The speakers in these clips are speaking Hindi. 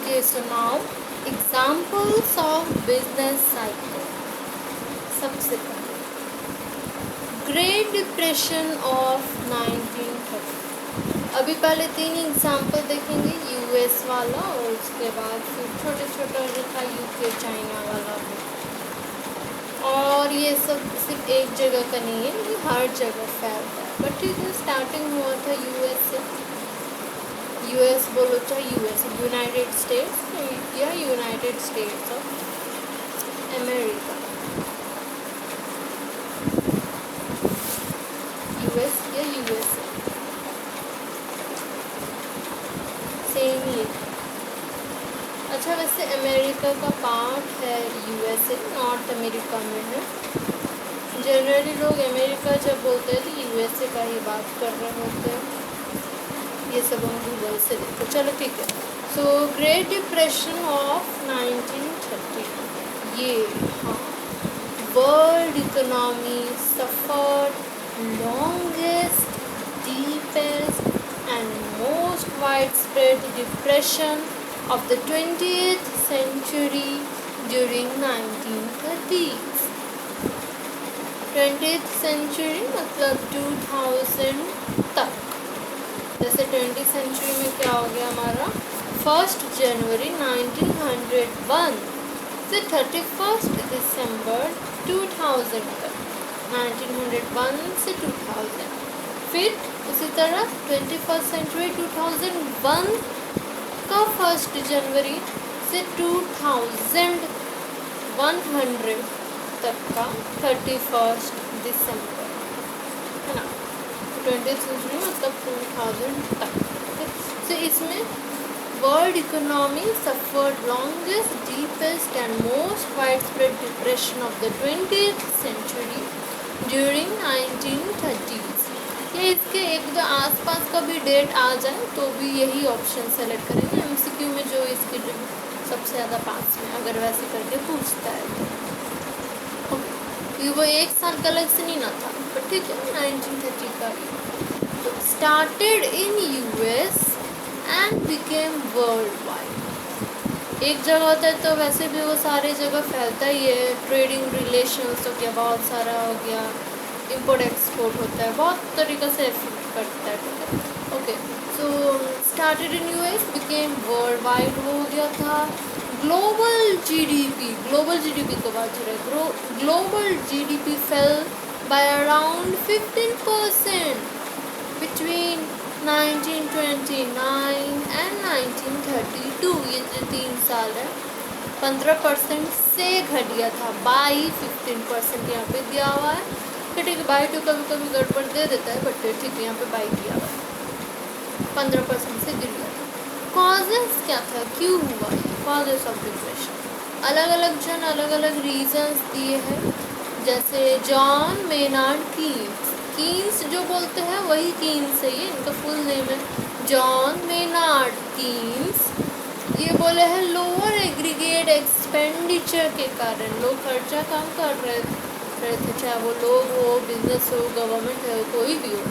Okay, so now examples of business cycle. सबसे पहले ग्रेट डिप्रेशन ऑफ 1930। अभी पहले 3 एग्जाम्पल देखेंगे, यूएस वाला और उसके बाद फिर छोटे छोटा जो था यूके चाइना वाला भी। और ये सब सिर्फ एक जगह का नहीं है, ये हर जगह फैलता है। बट ठीक है, स्टार्टिंग हुआ था यूएस से। यूएस बोलो चाहे यूएस, यूनाइटेड स्टेट्स या United states of America, US या यूएसए, सेम ही। अच्छा, वैसे अमेरिका का पार्ट है यूएसए, नॉर्थ अमेरिका में है। जनरली लोग अमेरिका जब बोलते हैं तो यूएसए का ही बात कर रहे होते हैं। ये सब हम गूगल से देखो, चलो ठीक है। सो ग्रेट डिप्रेशन ऑफ 1930, ये हाँ, world economy suffered longest, deepest and most widespread depression of the 20th century during 1930s। 20th century मतलब 2000 तक। जैसे 20th century में क्या हो गया हमारा, 1 जनवरी 1901 से 31 दिसंबर 2000 तक, 1901 से 2000। फिर उसी तरह 21st सेंचुरी 2001 का 1 जनवरी से 2100 तक का 31 दिसंबर, है ना। 20th सेंचुरी मतलब 2000 तक। तो इसमें world economy suffered longest, deepest and most widespread depression of the 20th century during 1930s। ये इसके एक दो आसपास का भी डेट आ जाए तो भी यही ऑप्शन सेलेक्ट करेंगे एमसीक्यू में, जो इसके सबसे ज़्यादा पास में अगर वैसे करके पूछता है तो। ये वो एक साल का अलग से नहीं ना था, पर ठीक है, 1930 का ही। Started in US and became world wide. एक जगह होता है तो वैसे भी वो सारे जगह फैलता ही है। ट्रेडिंग रिलेशंस हो गया, बहुत सारा हो गया, इंपोर्ट एक्सपोर्ट होता है, बहुत तरीक़े से इफेक्ट करता है, ठीक है। Okay, so started in US became world wide हो गया था। ग्लोबल जीडीपी को बात हो रहा है। Global GDP fail by around 15% between 1929 and 1932। ये जो 3 साल है, 15% से घट गया था। बाई 15% यहाँ पे दिया हुआ है, ठीक है। बाई टू कभी कभी गड़बड़ दे देता है, बट ठीक है, यहाँ पे बाई दिया हुआ है। 15% से गिर गया था। कॉजेस क्या था, क्यों हुआ ये कॉजेस ऑफ डिप्रेशन? अलग अलग जन अलग अलग रीजंस दिए हैं। जैसे जॉन मेनार्ड कीन्स जो बोलते हैं वही कीन्स है, ये इनका फुल नेम है जॉन मेनार्ड कीन्स। ये बोले हैं लोअर एग्रीगेट एक्सपेंडिचर के कारण लोग खर्चा कम कर रहे थे, चाहे वो लोग हो, बिजनेस हो, गवर्नमेंट है, कोई भी हो,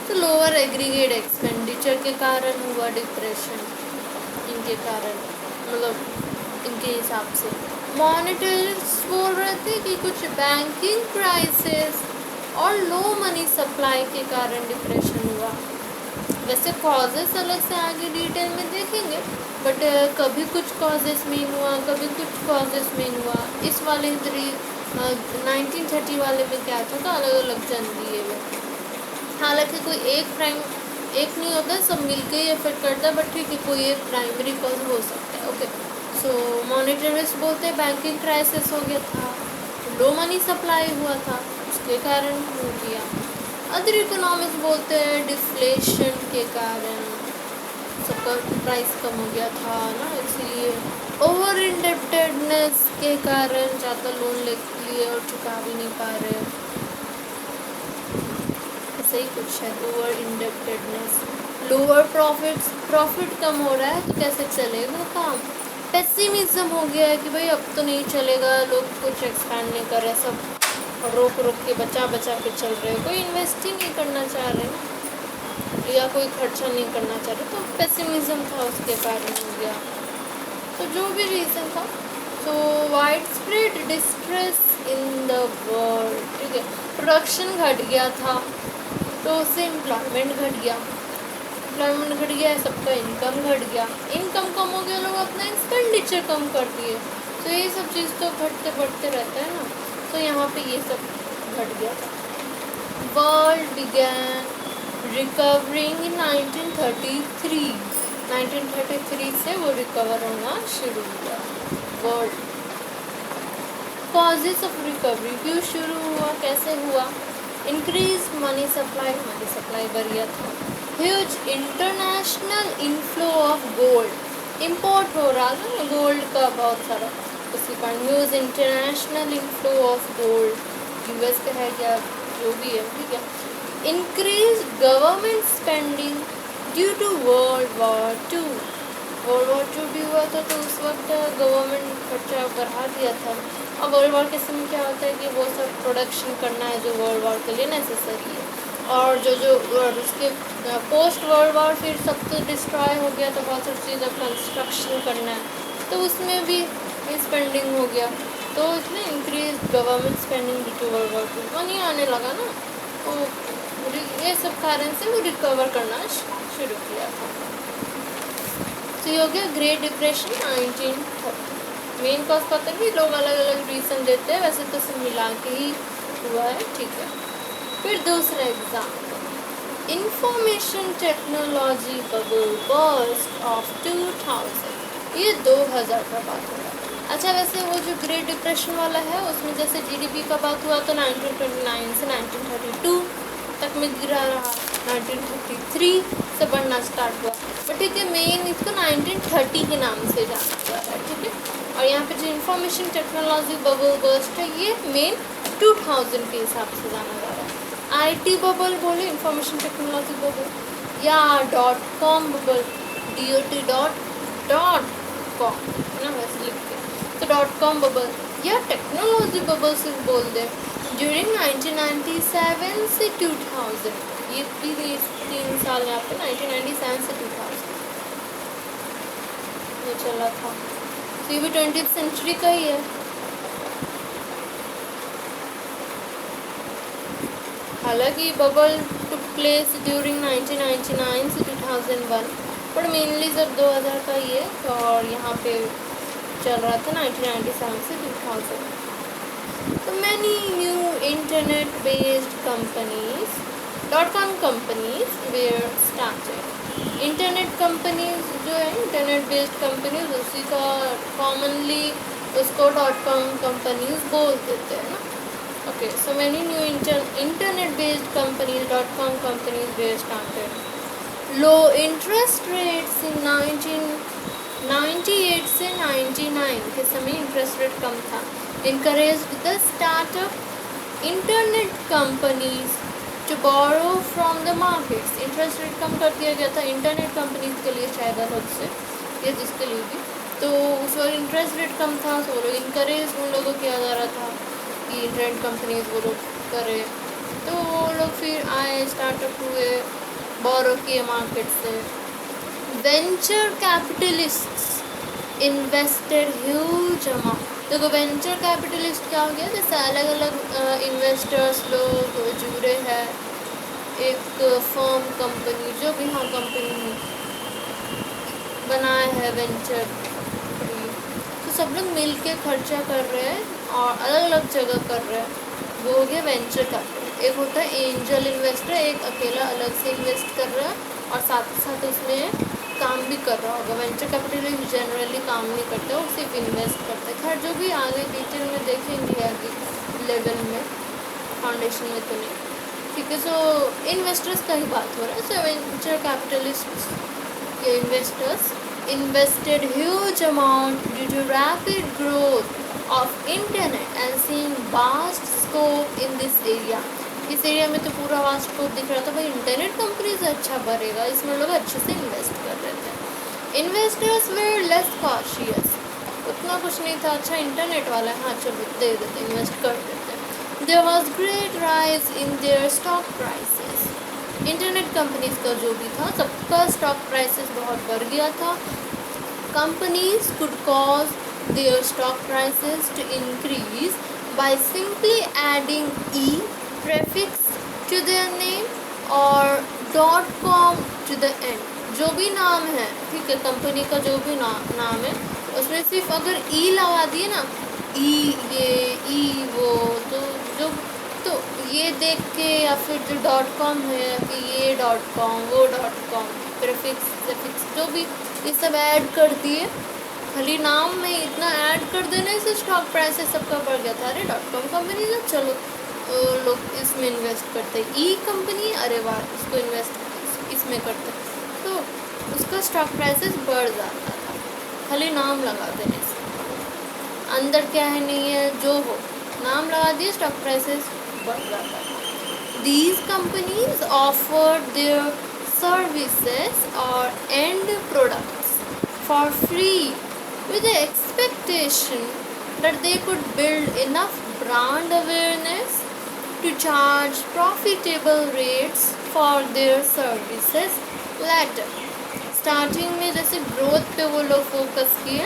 तो लोअर एग्रीगेट एक्सपेंडिचर के कारण हुआ डिप्रेशन। इनके कारण मतलब इनके हिसाब से मॉनिटर्स बोल रहे थे कि कुछ बैंकिंग क्राइसिस और लो मनी सप्लाई के कारण डिप्रेशन हुआ। वैसे कॉजेस अलग से आगे डिटेल में देखेंगे, बट कभी कुछ कॉजेस मेन हुआ, कभी कुछ कॉजेस मेन हुआ। इस वाले 1930 वाले में क्या था, तो अलग अलग जन दिए हुए। हालांकि कोई एक नहीं होता, सब मिलके ही इफेक्ट करता है, बट ठीक है, कोई एक प्राइमरी कॉज हो सकता है। ओके, सो मॉनिटरिस्ट बोलते हैं बैंकिंग क्राइसिस हो गया था, लो मनी सप्लाई हुआ था, उसके कारण हो गया। अदर इकोनॉमिक्स बोलते हैं डिफ्लेशन के कारण सबका प्राइस कम हो गया था ना, इसलिए ओवर इंडेप्टेडनेस के कारण ज़्यादा लोन ले लिए और चुका भी नहीं पा रहे, ऐसे ही कुछ है। ओवर इंडेप्टेडनेस, लोअर प्रॉफिट कम हो रहा है तो कैसे चलेगा काम। पेसिमिज्म हो गया है कि भाई अब तो नहीं चलेगा, लोग कुछ एक्सपैंड नहीं कर रहे, सब रोक के बचा के चल रहे, कोई इन्वेस्टिंग नहीं करना चाह रहे या कोई खर्चा नहीं करना चाह रहे, तो पेसिमिज्म था, उसके कारण हो गया। तो जो भी रीज़न था, तो wide spread distress in the world, ठीक है, प्रोडक्शन घट गया था, तो उससे एम्प्लॉयमेंट घट गया, एम्प्लॉयमेंट घट गया, सबका इनकम घट गया, इनकम कम हो गया, लोग अपना एक्सपेंडिचर कम कर दिए, तो ये सब चीज़ तो घटते बढ़ते रहता है ना, तो यहाँ पे ये सब घट गया था। वर्ल्ड बिगैन रिकवरिंग इन 1933, 1933 से वो रिकवर होना शुरू हुआ। वर्ल्ड कॉजेज ऑफ रिकवरी, क्यों शुरू हुआ, कैसे हुआ? इंक्रीज मनी सप्लाई बढ़ गया था। Huge international inflow of gold, import हो रहा था गोल्ड का बहुत सारा, उसके कारण huge international inflow of gold, US का है क्या जो भी है, ठीक है। Increase government spending due to world war two, world war two भी हुआ था, तो उस वक्त गवर्नमेंट खर्चा बढ़ा दिया था। अब वर्ल्ड वॉर के समय क्या होता है कि वो सब प्रोडक्शन करना है जो वर्ल्ड वॉर के लिए नेसेसरी है, और जो उसके पोस्ट वर्ल्ड वॉर फिर सब तो डिस्ट्रॉय हो गया, तो बहुत सारी चीज़ें कंस्ट्रक्शन करना है, तो उसमें भी स्पेंडिंग हो गया, तो इसमें increase government spending due to world war two, money आने लगा ना, तो ये सब कारण से वो रिकवर करना शुरू किया था। तो ये हो गया ग्रेट डिप्रेशन 1930। मेन कॉज पता नहीं, लोग अलग अलग रीज़न देते हैं, वैसे तो सब मिला के ही हुआ है, ठीक है। फिर दूसरा example, information technology bubble burst of 2000, ये 2000 का बात हो रहा है। अच्छा, वैसे वो जो ग्रेट डिप्रेशन वाला है उसमें जैसे जीडीपी का बात हुआ तो 1929 से 1932 तक में गिरा रहा, 1933 से बढ़ना स्टार्ट हुआ, बट ठीक है, मेन इसको 1930 के नाम से जाना जा रहा है, ठीक है। और यहाँ पे जो इंफॉर्मेशन टेक्नोलॉजी बबल बर्स्ट है ये मेन 2000 के हिसाब से जाना जा रहा है। आईटी बबल बोले, इंफॉर्मेशन टेक्नोलॉजी बबल, या .com बबल, DOT.com ना वैसे लिख के, तो .com बबल या टेक्नोलॉजी बबल से बोल दे। ड्यूरिंग 1997 से 2000, ये भी 3 साल यहाँ पे 1997 से 2000 ये चला था, तो ये भी 20th सेंचुरी का ही है। हालांकि बबल टुक प्लेस ड्यूरिंग 1999 से 2001, पर मेनली जब 2000 का ही है, और यहाँ पे चल रहा था 1997 से 2000। तो many new internet based companies .com companies were started. Internet companies जो है, इंटरनेट बेस्ड कंपनीज, उसी का कॉमनली उसको .com कंपनीज बोल देते हैं ना। Okay, so many new internet based companies .com companies were started. Low interest rates in 1998 से 99 के समय इंटरेस्ट रेट कम था। encouraged the startup internet companies to borrow from the markets। Interest rate कम कर दिया गया था इंटरनेट कंपनीज के लिए, शायद अलग से या जिसके लिए भी, तो उस वक्त इंटरेस्ट रेट कम था, तो वो लोग इंकरेज उन लोगों को किया जा रहा था कि इंटरनेट कंपनीज वो लोग करें, तो वो लोग फिर आए, स्टार्टअप हुए, बोरो किए मार्केट से। Venture capitalists invested huge amount. देखो वेंचर कैपिटलिस्ट क्या हो गया, जैसे अलग अलग इन्वेस्टर्स लोग जुड़े हैं एक फर्म कंपनी, जो भी हाँ कंपनी बनाया है वेंचर, तो सब लोग मिल के खर्चा कर रहे हैं और अलग अलग जगह कर रहे हैं, वो हो गया वेंचर कैपिटल। एक होता है एंजल इन्वेस्टर, एक अकेला अलग से इन्वेस्ट कर रहा है और साथ ही साथ उसमें काम भी कर रहा होगा। वेंचर कैपिटलिस्ट जनरली काम नहीं करते, वो सिर्फ इन्वेस्ट करते हैं। खैर जो भी आगे डिटेल में देखेंगे आगे लेवल में, फाउंडेशन में तो नहीं, ठीक है। सो इन्वेस्टर्स का ही बात हो रहा है। सो वेंचर कैपिटलिस्ट के investors invested huge amount due to rapid growth of internet and seeing vast scope in this area। इस एरिया में तो पूरा वास्ट स्कोप दिख रहा था, भाई इंटरनेट कंपनीज अच्छा बढ़ेगा, इसमें लोग अच्छे से इन्वेस्ट कर रहे थे। इन्वेस्टर्स वेर लेस कॉशियस, उतना कुछ नहीं था, अच्छा इंटरनेट वाला है, हाँ चलो दे देते, इन्वेस्ट कर देते। There was great rise in their stock prices. Internet companies का जो भी था सबका स्टॉक प्राइसेस बहुत बढ़ गया था, Companies could cause their stock prices to increase by simply adding e prefix to their name or .com to the end. जो भी नाम है, ठीक है, कंपनी का जो भी नाम है, उसमें सिर्फ अगर ई लगा दिए ना, ई ये ई वो, तो जो तो ये देख के या फिर जो .com है कि ये .com वो .com प्रीफिक्स जो भी ये सब ऐड कर दिए, खाली नाम में इतना ऐड कर देने से स्टॉक प्राइसेस सबका बढ़ गया था। अरे .com कंपनी तो चलो लोग इसमें इन्वेस्ट करते, ई कंपनी अरे वाह इसको इन्वेस्ट इसमें करते, तो उसका स्टॉक प्राइसेस बढ़ जाता था खाली नाम लगा देने से। अंदर क्या है नहीं है, जो हो नाम लगा दिए स्टॉक प्राइसेस बढ़ जाता था। These companies offered their services or end products for free with the expectation that they could build enough brand awareness to charge profitable rates for their services later. Starting में जैसे ग्रोथ पे वो लोग फोकस किए,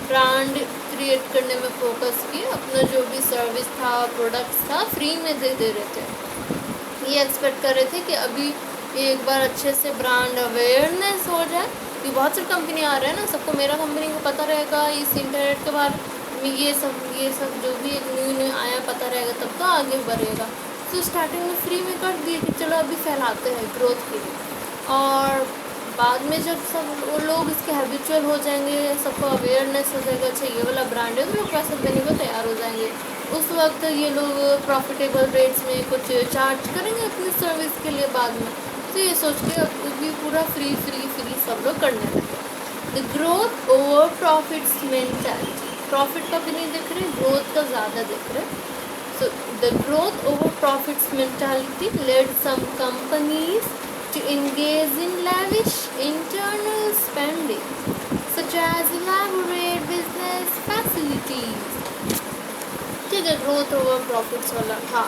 ब्रांड क्रिएट करने में फोकस किए, अपना जो भी सर्विस था प्रोडक्ट्स था फ्री में दे रहे थे। ये एक्सपेक्ट कर रहे थे कि अभी एक बार अच्छे से ब्रांड अवेयरनेस हो जाए, कि बहुत सारी कंपनी आ रहे हैं ना, सबको मेरा कंपनी को पता रहेगा इस इंटरनेट के बारे में, ये सब जो भी एक न्यू आया पता रहेगा, तब तो आगे बढ़ेगा। तो स्टार्टिंग में फ्री में कर दिए कि चलो अभी फैलाते हैं ग्रोथ के लिए, और बाद में जब सब वो लोग इसके हैबिचुअल हो जाएंगे, सबको अवेयरनेस हो जाएगा, अच्छा ये वाला ब्रांड है, तो लोग पैसे देने को तैयार हो जाएंगे। उस वक्त ये लोग प्रॉफिटेबल रेट्स में कुछ चार्ज करेंगे अपनी सर्विस के लिए बाद में, तो ये सोच के अभी पूरा फ्री सब लोग करने लगे। The growth over profits mentality, profit का भी नहीं देख रहे, ग्रोथ का ज़्यादा देख रहे। So the growth over profits mentality led some companies to engage in lavish internal spending such as elaborate business facilities। ठीक है, ग्रोथ ओवर प्रॉफिट्स वाला था,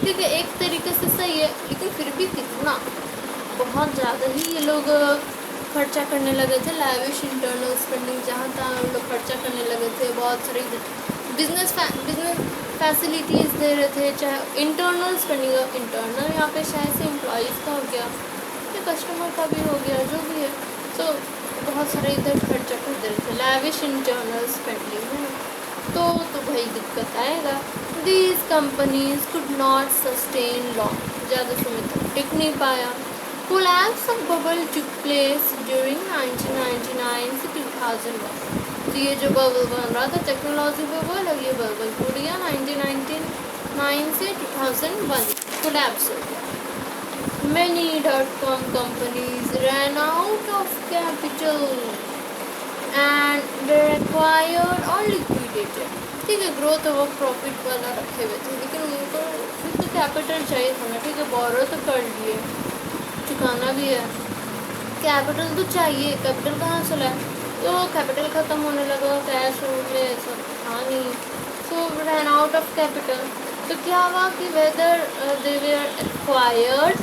ठीक है, एक तरीके से सही है, लेकिन फिर भी कितना बहुत ज़्यादा ही ये लोग खर्चा करने लगे थे। लैविश इंटरनल स्पेंडिंग जहाँ तहाँ लोग खर्चा करने लगे थे, बहुत सारे बिजनेस फैसिलिटीज़ दे रहे थे, चाहे इंटरनल स्पेंडिंग, इंटरनल यहाँ पे शायद से एम्प्लॉयज़ का हो गया, कस्टमर का भी हो गया, जो भी है, तो बहुत सारे इधर खर्चा कर दे रहे थे, लैविश इंटरनल स्पेंडिंग है, तो भाई दिक्कत आएगा। These companies could not sustain long, ज़्यादा समय तक टिक नहीं पाया। Collapse of bubble took place during 1999 से 2001, तो ये जो बबल बन रहा था टेक्नोलॉजी बबल, और ये बबल टूट गया 1999 से 2001, कोलैप्स हो गया। Many .com companies ran out of capital and were acquired or liquidated। ठीक है, ग्रोथ और प्रॉफिट वाला रखे हुए थे, लेकिन उनको फिर तो कैपिटल चाहिए था ना, ठीक है, बोरो तो कर लिए, चुकाना भी है, कैपिटल तो चाहिए, कैपिटल कहाँ से लाए, तो कैपिटल ख़त्म होने लगा, कैश में सब था नहीं, सो रैन आउट ऑफ कैपिटल। तो क्या हुआ कि वेदर दे वेयर एक्वायर्ड,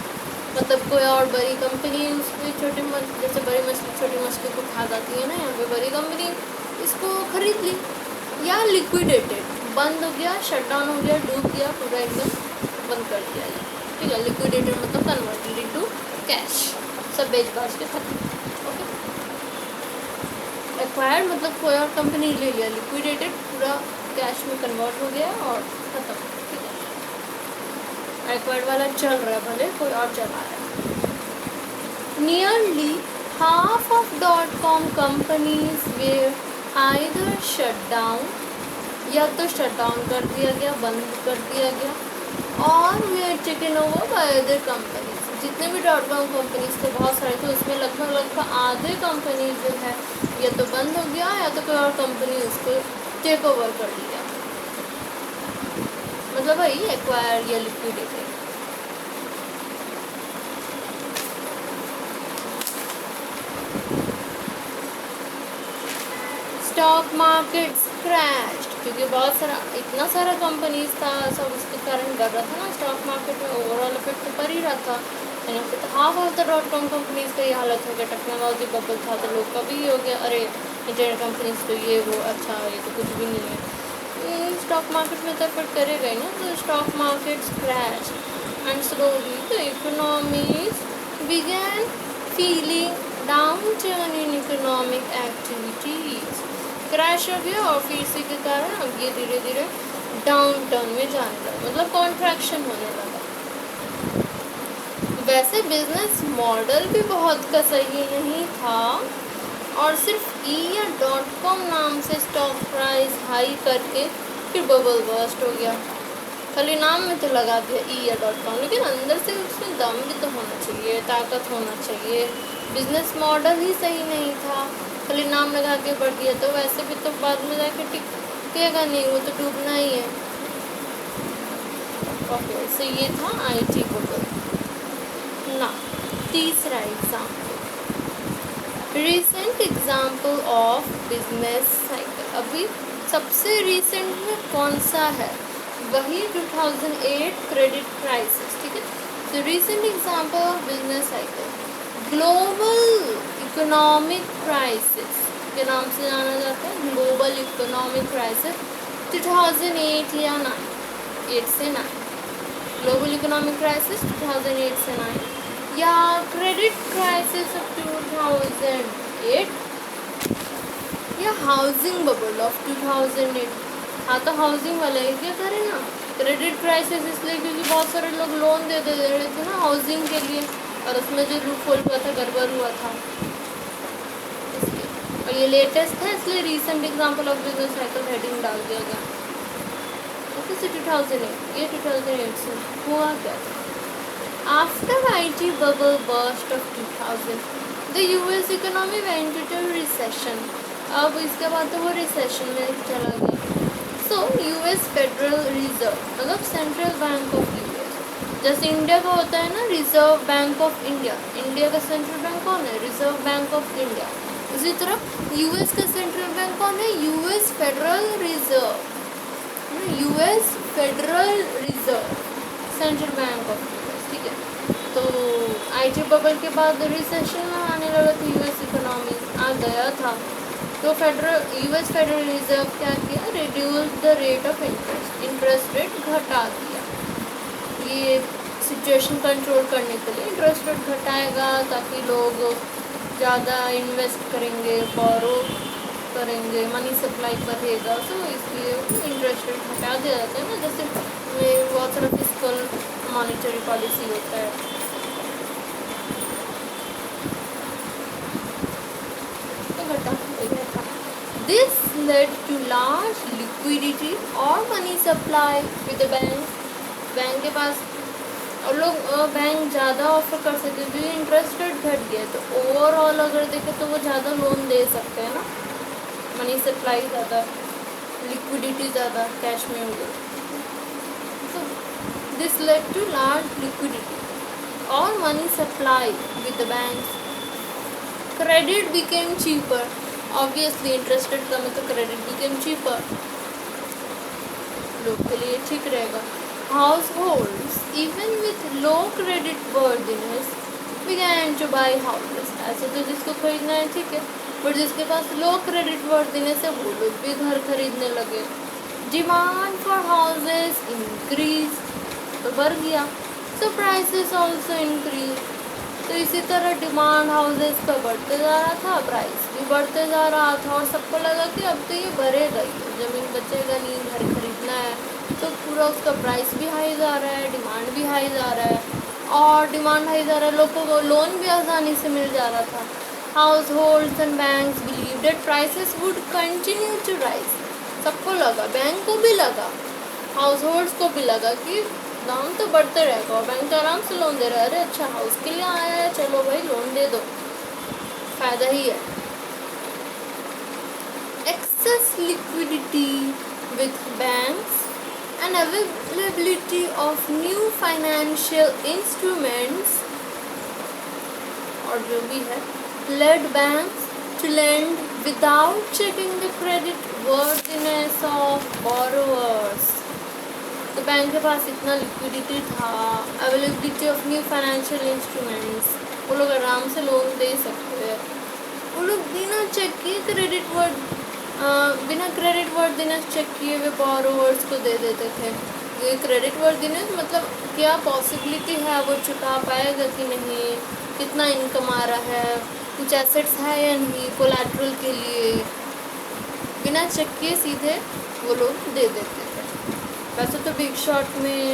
मतलब कोई और बड़ी कंपनी उसकी छोटी जैसे बड़ी मछली छोटी मछली को खा जाती है ना, यहाँ पे बड़ी कंपनी इसको खरीद ली, या लिक्विडेटेड, बंद हो गया, शटडाउन हो गया, डूब गया, पूरा एकदम बंद कर दिया ये, ठीक है। लिक्विडेटेड मतलब कन्वर्टेड इनटू कैश, सब बेच बाच के खत्म, ओके। एक्वायर्ड मतलब कोई और कंपनी ले लिया, लिक्विडेटेड पूरा कैश में कन्वर्ट हो गया और खत्म, ठीक है। एक्वायर्ड वाला चल रहा है, भले कोई और चला रहा है। Nearly half of .com companies were either shut down, या तो शट डाउन कर दिया गया, बंद कर दिया गया, और where taken over by other companies. जितने भी .com कंपनीज थे बहुत सारे थे, उसमें लगभग आधे कंपनी जो है या तो बंद हो गया, या तो कोई और कंपनी उसको टेक ओवर कर लिया, मतलब वही एक्वायर या लिक्विडेटेड। स्टॉक मार्केट क्रैश्ड, क्योंकि बहुत सारा इतना सारा कंपनीज था, सब उसके कारण डर रहा था ना, स्टॉक मार्केट में ओवरऑल इफेक्ट तो पड़ ही रहा था। Half of the .com companies का ये हालत हो गया, टेक्नोलॉजी बबल था तो लोग का भी हो गया, अरे इंटरनेट कंपनीज तो ये वो, अच्छा ये तो कुछ भी नहीं है। स्टॉक मार्केट में तो एफर्ट करेगा ही ना। तो stock markets crash and slowly the economies began feeling downturn in economic activities. Crash हो गया और फिर इसी के कारण अब ये धीरे धीरे डाउन टर्न में जाने लगा, मतलब कॉन्ट्रैक्शन होने लगा। वैसे बिजनेस मॉडल भी बहुत का सही नहीं था और सिर्फ ई या .com नाम से स्टॉक प्राइस हाई करके फिर बबल बर्स्ट हो गया। खाली नाम में तो लगा दिया ई या .com, लेकिन अंदर से उसमें दम भी तो होना चाहिए, ताकत होना चाहिए। बिजनेस मॉडल ही सही नहीं था, खाली नाम लगा के बढ़ दिया तो वैसे भी तो बाद में जाके टिकेगा नहीं, वो तो डूबना ही है। ओके, सो ये था IT बबल। ना तीसरा example, recent example of business cycle. अभी सबसे रिसेंट में कौन सा है? वही 2008 क्रेडिट क्राइसिस, ठीक है। तो recent example of business cycle, global economic crisis के नाम से जाना जाता है। ग्लोबल इकोनॉमिक क्राइसिस 2008 या 9, 8 से 9, ग्लोबल इकोनॉमिक क्राइसिस 2008 से 9, या क्रेडिट क्राइसिस ऑफ 2008, या हाउसिंग बबल ऑफ 2008। हाँ, तो हाउसिंग वाला ही क्या करें ना, क्रेडिट क्राइसिस इसलिए क्योंकि बहुत सारे लोग लोन दे रहे थे ना हाउसिंग के लिए, और उसमें जो लूपहोल हुआ था, गड़बड़ हुआ था इसलिए। और ये लेटेस्ट है इसलिए recent example of business cycle heading डाल दिया गया। ओके, से 2008, ये 2008 से हुआ क्या था? After IT bubble burst of 2000, the US economy went into recession. अब इसके बाद तो वो रिसेशन में चला गया। सो US फेडरल रिजर्व, मतलब सेंट्रल बैंक ऑफ US, जैसे इंडिया का होता है ना reserve bank of India, India का सेंट्रल बैंक कौन है? Reserve bank of India. उसी तरह US का सेंट्रल बैंक कौन है? US federal reserve, US federal reserve, central bank of US, ठीक है। तो IT बबल के बाद रिसेशन में आने लगा था, US इकोनॉमी आ गया था, तो US फेडरल रिजर्व क्या किया? Reduce the rate of interest rate घटा दिया। ये सिचुएशन कंट्रोल करने के लिए इंटरेस्ट रेट घटाएगा ताकि लोग ज़्यादा इन्वेस्ट करेंगे, बोरो करेंगे, मनी सप्लाई बढ़ेगा, तो इसलिए इंटरेस्ट रेट घटा दिया जाता है ना, जैसे बहुत सारा फिस्कल मॉनिटरी पॉलिसी होता है। This led to large liquidity और money supply with the bank. Bank के पास और लोग बैंक ज़्यादा ऑफर कर सकते हैं क्योंकि इंटरेस्ट रेट घट गया, तो ओवरऑल अगर देखें तो वो ज़्यादा लोन दे सकते हैं ना, मनी सप्लाई ज़्यादा, लिक्विडिटी ज़्यादा कैश में हो गई। So this led to large liquidity और money supply with the banks. Credit became cheaper. Obviously interest rate कम है तो क्रेडिट बिकेम चीपर, लोग के लिए ठीक रहेगा। Households even with low credit worthiness began to buy houses. ऐसे तो जिसको खरीदना है ठीक है, पर जिसके पास लो क्रेडिट वर्थिनेस है वो लोग भी घर खरीदने लगे। डिमांड फॉर हाउसेस इंक्रीज, तो बढ़ गया, so prices also increase। तो इसी तरह डिमांड हाउसेस का बढ़ते जा रहा था, प्राइस भी बढ़ते जा रहा था, और सबको लगा कि अब तो ये बढ़ेगा ही, ज़मीन बचेगा नहीं, घर खरीदना है, तो पूरा उसका प्राइस भी हाई जा रहा है, डिमांड भी हाई जा रहा है, और डिमांड हाई जा रहा है, लोगों को लोन भी आसानी से मिल जा रहा था। Households and banks believe that prices would continue to rise. सबको लगा, बैंक को भी लगा, हाउस होल्ड्स को भी लगा कि दाम तो बढ़ते रहेगा, और बैंक तो आराम से लोन दे रहा है, अरे अच्छा हाउस के लिए आया है, चलो भाई लोन दे दो, फ़ायदा ही है। Excess liquidity with banks and availability of new financial instruments, और जो भी है, led banks to lend without checking the credit worthiness of borrowers. तो बैंक के पास इतना लिक्विडिटी था, availability of new financial instruments, वो लोग आराम से लोन दे सकते हैं वो लोग बिना चेक किए बिना क्रेडिट वर्दीनेस चेक किए हुए बोरोवर्स को दे देते थे। ये क्रेडिट वर्दीनेस मतलब क्या पॉसिबिलिटी है वो चुका पाएगा कि नहीं, कितना इनकम आ रहा है, कुछ एसेट्स है या नहीं कोलैटरल के लिए, बिना चेक किए सीधे वो लोग दे देते थे। वैसे तो बिग शॉट में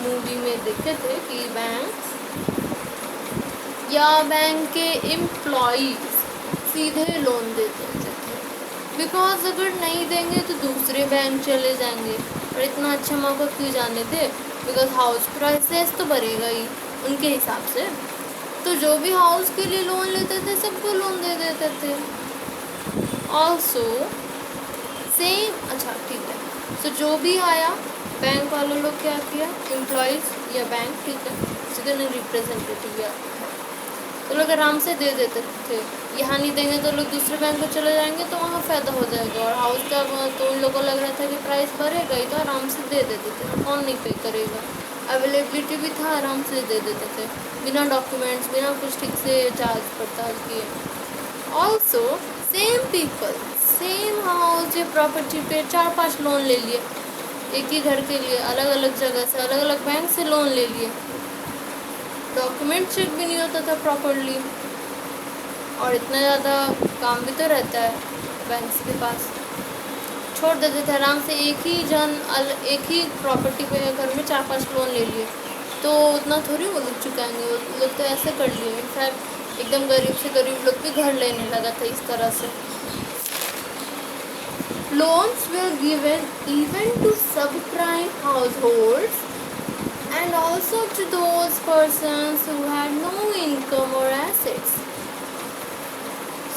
मूवी में देखे थे कि बैंक या बैंक के एम्प्लॉइज सीधे लोन दे देते थे, बिकॉज अगर नहीं देंगे तो दूसरे बैंक चले जाएंगे और इतना अच्छा मौका क्यों जाने दे, बिकॉज हाउस प्राइसेस तो बढ़ेगा ही उनके हिसाब से। तो जो भी हाउस के लिए लोन लेते थे सबको लोन दे देते थे। ऑल्सो सेम, अच्छा ठीक है, सो जो भी आया बैंक वालों लोग क्या किया, एम्प्लॉइज़ या बैंक, ठीक है, सीधे रिप्रेजेंटेटिव या तो लोग आराम से दे देते थे। यहाँ नहीं देंगे तो लोग दूसरे बैंक को चले जाएंगे तो वहाँ फ़ायदा हो जाएगा, और हाउस का तो उन लोगों को लग रहा था कि प्राइस बढ़ेगा ही तो आराम से दे देते थे, कौन नहीं पे करेगा, अवेलेबिलिटी भी था, आराम से दे देते थे बिना डॉक्यूमेंट्स, बिना कुछ ठीक से जांच पड़ताल किए। Also same people same house या प्रॉपर्टी पे 4-5 लोन ले लिए, एक ही घर के लिए अलग अलग जगह से अलग अलग बैंक से लोन ले लिए, डॉक्यूमेंट चेक भी नहीं होता था प्रॉपरली, और इतना ज़्यादा काम भी तो रहता है बैंक्स के पास, छोड़ देते थे आराम से। एक ही प्रॉपर्टी पे घर में 4-5 लोन ले लिए तो उतना थोड़ी वो लोग चुकाएंगे, वो लोग तो ऐसे कर लिए। इनफैक्ट एकदम गरीब से गरीब लोग भी घर लेने लगा था इस तरह से। Loans were given even to subprime households and also to those persons who had no income or assets.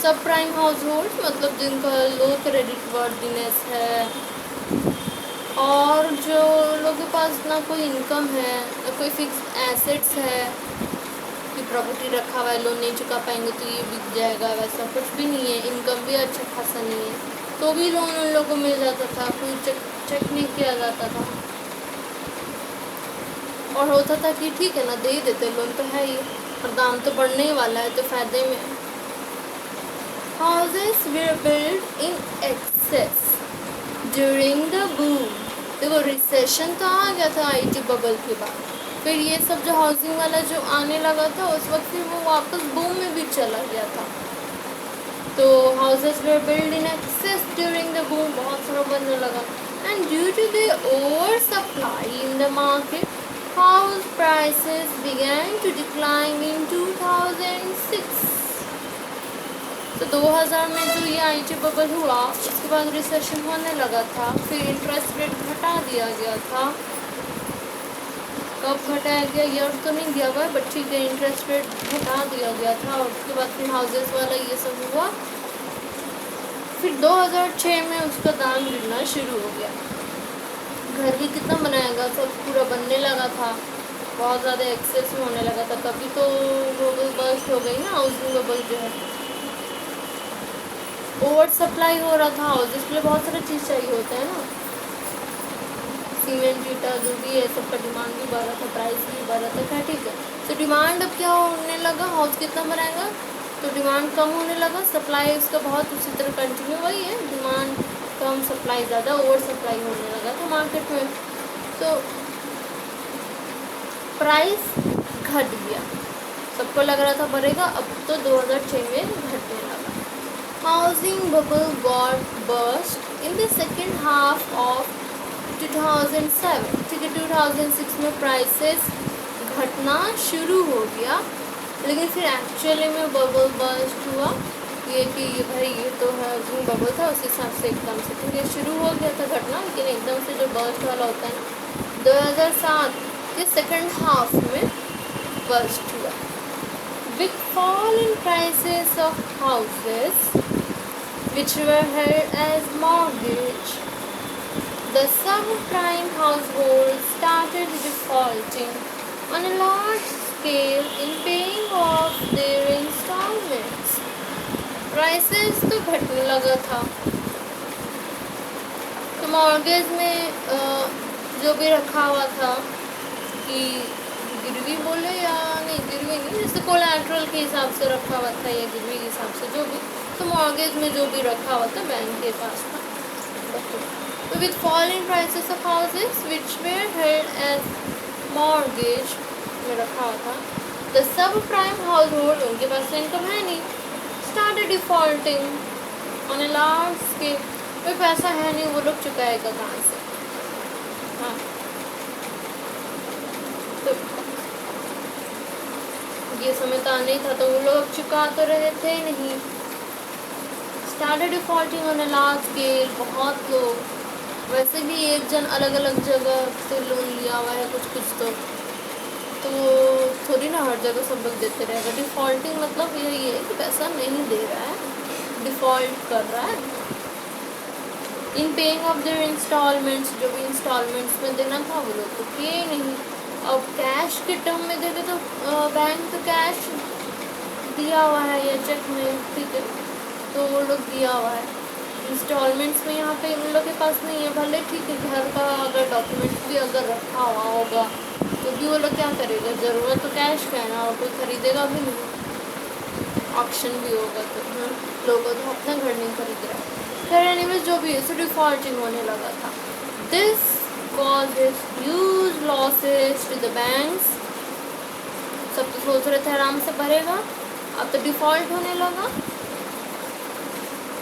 सब प्राइम हाउस होल्ड मतलब जिनका लो क्रेडिट वर्दीनेस है और जो लोगों के पास ना कोई इनकम है ना कोई फिक्स एसेट्स है कि प्रॉपर्टी रखा हुआ है, लोन नहीं चुका पाएंगे तो ये बिक जाएगा, वैसा कुछ भी नहीं है, इनकम भी अच्छा खासा नहीं है तो भी लोन उन लोगों को मिल जाता था, कोई चेक नहीं किया जाता था, और होता था कि ठीक है ना दे ही देते, लोन तो है ही और दाम तो बढ़ने ही वाला है तो फ़ायदे में। Houses were built in excess during the boom। देखो रिसेशन तो आ गया था IT बबल के बाद, फिर ये सब जो हाउसिंग वाला जो आने लगा था उस वक्त फिर वो वापस बूम में भी चला गया था। तो houses were built in excess during the boom, बहुत सारा बनने लगा, and due to the oversupply in the market, house prices began to decline in 2006। तो 2000 में जो ये IT बबल हुआ उसके बाद रिसेशन होने लगा था, फिर इंटरेस्ट रेट घटा दिया गया था। कब घटाया गया ईयर तो नहीं दिया हुआ बट ठीक है, इंटरेस्ट रेट घटा दिया गया था और उसके बाद फिर हाउसेस वाला ये सब हुआ। फिर 2006 में उसका दाम गिरना शुरू हो गया, घर भी कितना बनाएगा, सब पूरा बनने लगा था, बहुत ज़्यादा एक्सेस में होने लगा था, तभी तो बबल बर्स्ट हो गई ना, हाउसिंग बबल जो है। ओवर सप्लाई हो रहा था हाउसेस के लिए, बहुत सारी चीज़ चाहिए होता है ना, सीमेंट ईटा जो भी है सबका डिमांड भी बढ़ रहा था, प्राइस भी बढ़ रहा था, क्या ठीक है। तो डिमांड अब क्या होने लगा, हाउस कितना बनाएगा तो डिमांड कम होने लगा, सप्लाई उसका बहुत उसी तरह कंटिन्यू वही है, डिमांड कम सप्लाई ज़्यादा, ओवर सप्लाई होने लगा था मार्केट में, तो प्राइस घट गया, सबको लग रहा था बढ़ेगा, अब तो 2006 में घटने लगा। Housing bubble got burst in the second half of 2007। ठीक है, 2006 में प्राइसेस घटना शुरू हो गया, लेकिन फिर एक्चुअली में बबल बर्स्ट हुआ, ये कि ये भाई ये तो हाउसिंग बबल था उस हिसाब से एकदम से ठीक है शुरू हो गया था घटना, लेकिन एकदम से जो बर्स्ट वाला होता है ना 2007 के सेकेंड हाफ में बर्स्ट हुआ। Big fall in prices of houses which were held as mortgage, the subprime households started defaulting on a large scale in paying off their installments। prices तो घटने लगा था, तो मॉर्गेज में जो भी रखा हुआ था कि गिरवी बोले या नहीं, गिरवी नहीं, जैसे कोलैटरल के हिसाब से रखा हुआ था या गिरवी के हिसाब से जो भी, तो मॉर्गेज में जो भी रखा हुआ था बैंक के पास था। तो with falling prices of houses which were held as mortgage में रखा हुआ था, the sub prime house hold, उनके पास इनकम है नहीं, started defaulting on a large scale, कोई पैसा है नहीं, वो लोग चुकाएगा कहाँ से। हाँ, तो ये समझता नहीं था, तो वो लोग चुका तो रहे थे नहीं। Started defaulting on a large scale, बहुत लोग, वैसे भी एक जन अलग अलग जगह से लोन लिया हुआ है कुछ कुछ, तो थोड़ी ना हर जगह सब लोग देते रहेगा। डिफ़ॉल्टिंग मतलब यही है कि पैसा नहीं दे रहा है, डिफ़ॉल्ट कर रहा है। In paying off their instalments, जो भी इंस्टॉलमेंट्स में देना था वो लोग तो किए नहीं। अब कैश के टर्म में देखे तो बैंक तो कैश दिया हुआ है या चेक में, ठीक है, तो वो लोग दिया हुआ है। इंस्टॉलमेंट्स में यहाँ पे उन लोग के पास नहीं है, भले ठीक है घर का अगर डॉक्यूमेंट्स भी अगर रखा हुआ होगा तो भी वो लोग क्या करेगा, ज़रूरत तो कैश का है ना, और कोई खरीदेगा भी नहीं, ऑक्शन भी होगा तो लोग तो अपना घर नहीं खरीद रहा है। खैर एनीवेज जो भी है, सो डिफॉल्टिंग होने लगा था। This causes huge losses to the banks, सब तो सोच रहे थे आराम से भरेगा, अब तो डिफ़ॉल्ट होने लगा।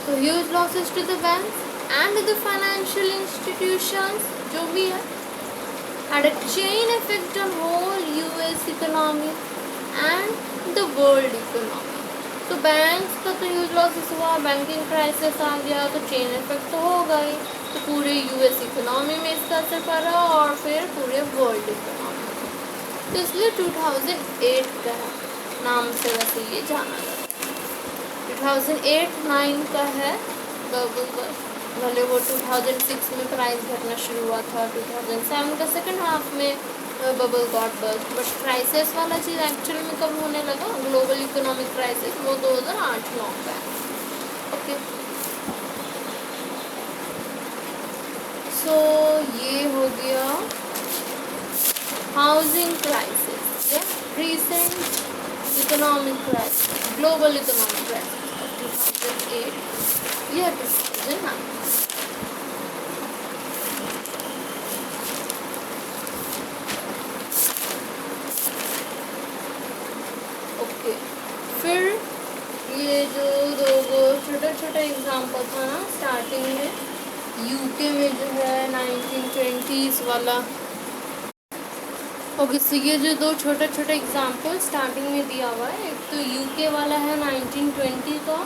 तो huge losses to the banks and the financial institutions, जो भी है, had a chain effect on whole US economy and the world economy. तो बैंक्स का तो ह्यूज लॉसेस हुआ, बैंकिंग क्राइसिस आ गया, तो चेन इफेक्ट तो होगा ही, तो पूरे US इकोनॉमी में इसका असर पड़ा और फिर पूरे वर्ल्ड इकोनॉमी में। तो इसलिए 2008 का है, नाम से वैसे ये जाना जाता है। 2008-9 का है बबल बस्ट, भले वो 2006 में प्राइस घटना शुरू हुआ था, 2007 का सेकेंड हाफ में bubble got bust, but crisis वाला चीज़ एक्चुअल में कब होने लगा, ग्लोबल इकोनॉमिक क्राइसिस, वो 2008-9 का है। ओके, सो ये हो गया हाउसिंग क्राइसिस या recent economic crisis, global economic crisis of 2008 या 2009। फिर ये जो दो छोटे छोटे एग्जाम्पल था ना स्टार्टिंग में, यूके में जो है 1920s वाला, ओके, सो ये जो दो छोटे छोटे एग्जाम्पल स्टार्टिंग में दिया हुआ है, एक तो यूके वाला है 1920 का,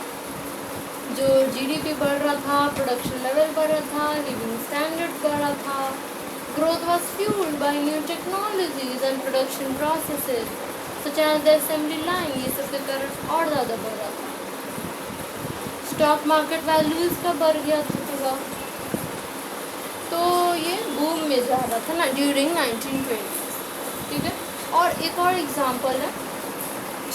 जो जीडीपी बढ़ रहा था, प्रोडक्शन लेवल बढ़ रहा था, लिविंग स्टैंडर्ड बढ़ रहा था, growth was fuelled by new technologies and production processes such as the assembly line, ये सब के कारण और ज़्यादा बढ़ रहा था। स्टॉक मार्केट वैल्यूज़ का बढ़ गया था, तो ये बूम में जा रहा था ना ड्यूरिंग 1920, ठीक है। और एक और एग्जांपल है,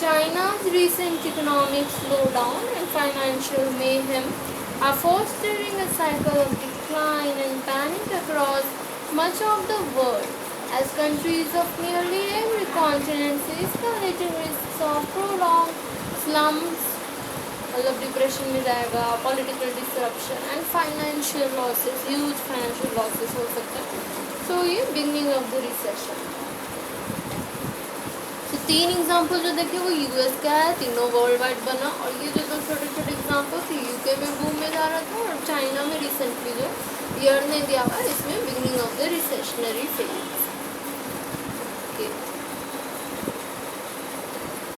चाइना's recent economic slowdown and financial mayhem are fostering a cycle of decline and panic across much of the world, as countries of nearly every continent see escalating risks of prolonged slumps, मतलब डिप्रेशन में जाएगा, political disruption and financial losses, huge financial losses हो सकते हैं। सो ये बिगनिंग ऑफ द रिसेशन। तो तीन एग्जांपल जो देखे वो यूएस का है, तीनों वर्ल्ड वाइड बना, और ये जो दो छोटे छोटे एग्जांपल थे यूके में बूम में जा रहा था और चाइना में रिसेंटली जो ईयर ने दिया हुआ है, इसमें beginning of the recessionary phase.